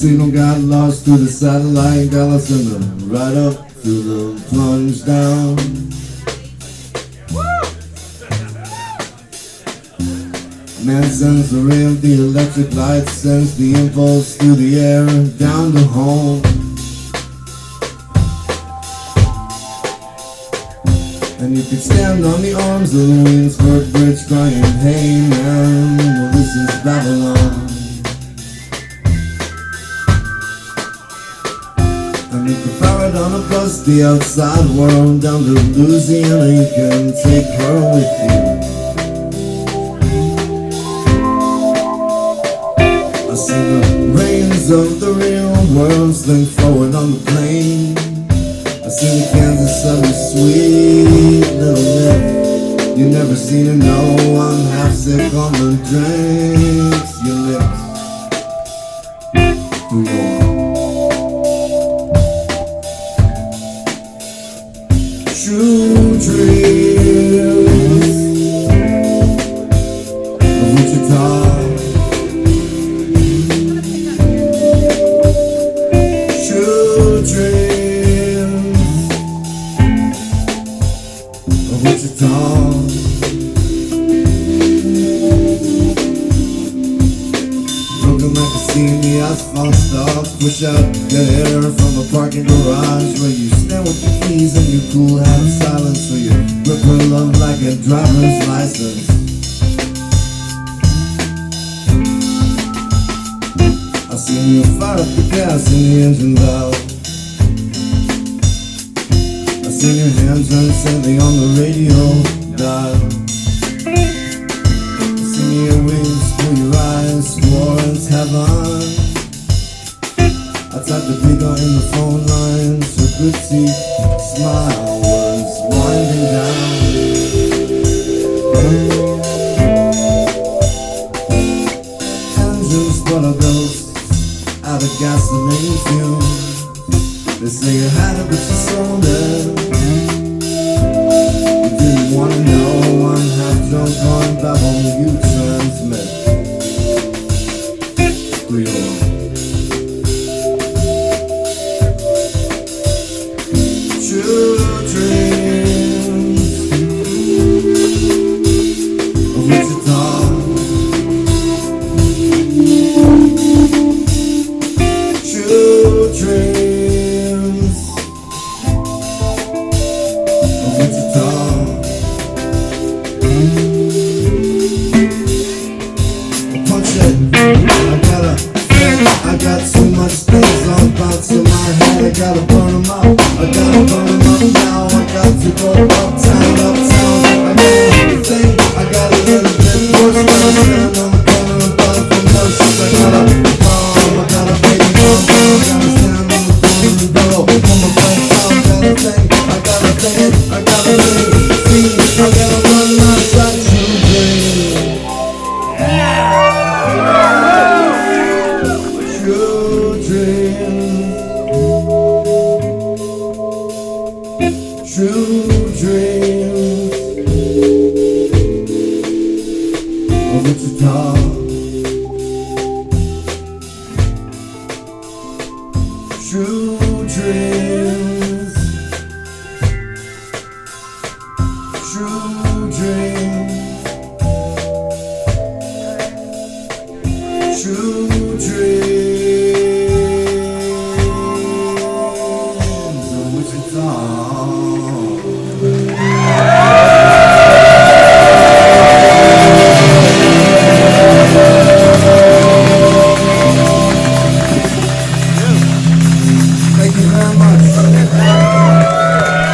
signal got lost through the satellite, got lost in the right up through the plunge down. Man sends the ray of the electric light, sends the impulse through the air down to home. And you could stand on the arms of the Williamsburg Bridge crying, hey man, well this is Babylon. And you could fire it on a bus, the outside world, down to Louisiana, you can take her with you. I see the rains of the real world sling forward on the plane. I see the Kansas Southern sweet little lip. You never seen it, no, I'm half sick on the drinks you lips through your true dreams of Wichita. True dreams of Wichita. Broken like a scene, the asphalt stop. Push out, get air from a parking garage where you stand with your keys and you cool have silence. Where you grip her love like a driver's license. I seen you fire up the gas in the engine valve. I seen your hands run steadily on the radio dial. I seen your wings pull your eyes towards heaven. I typed the figure in the phone lines. Her good teeth smile was winding down. Engines sputter ghosts out of gasoline fumes. They say you had it but you sold it. You didn't wanna know, I'm half drunk on babble you transmit through your true dreams of Wichita. True dreams of Wichita. Punch it, I got too much things on thoughts in my head. I gotta burn them up, I gotta burn them up now. I got to go uptown, uptown. I got everything, I got a little bit more. Stand on the corner and buy from nurses. I got a baby mom, I gotta stand on the corner and go from a bank out. Got a thing, I got a thing, I got a thing. See, I gotta run my track to dream. True dreams, true dreams of Wichita. True dreams, true dreams, true dreams of Wichita.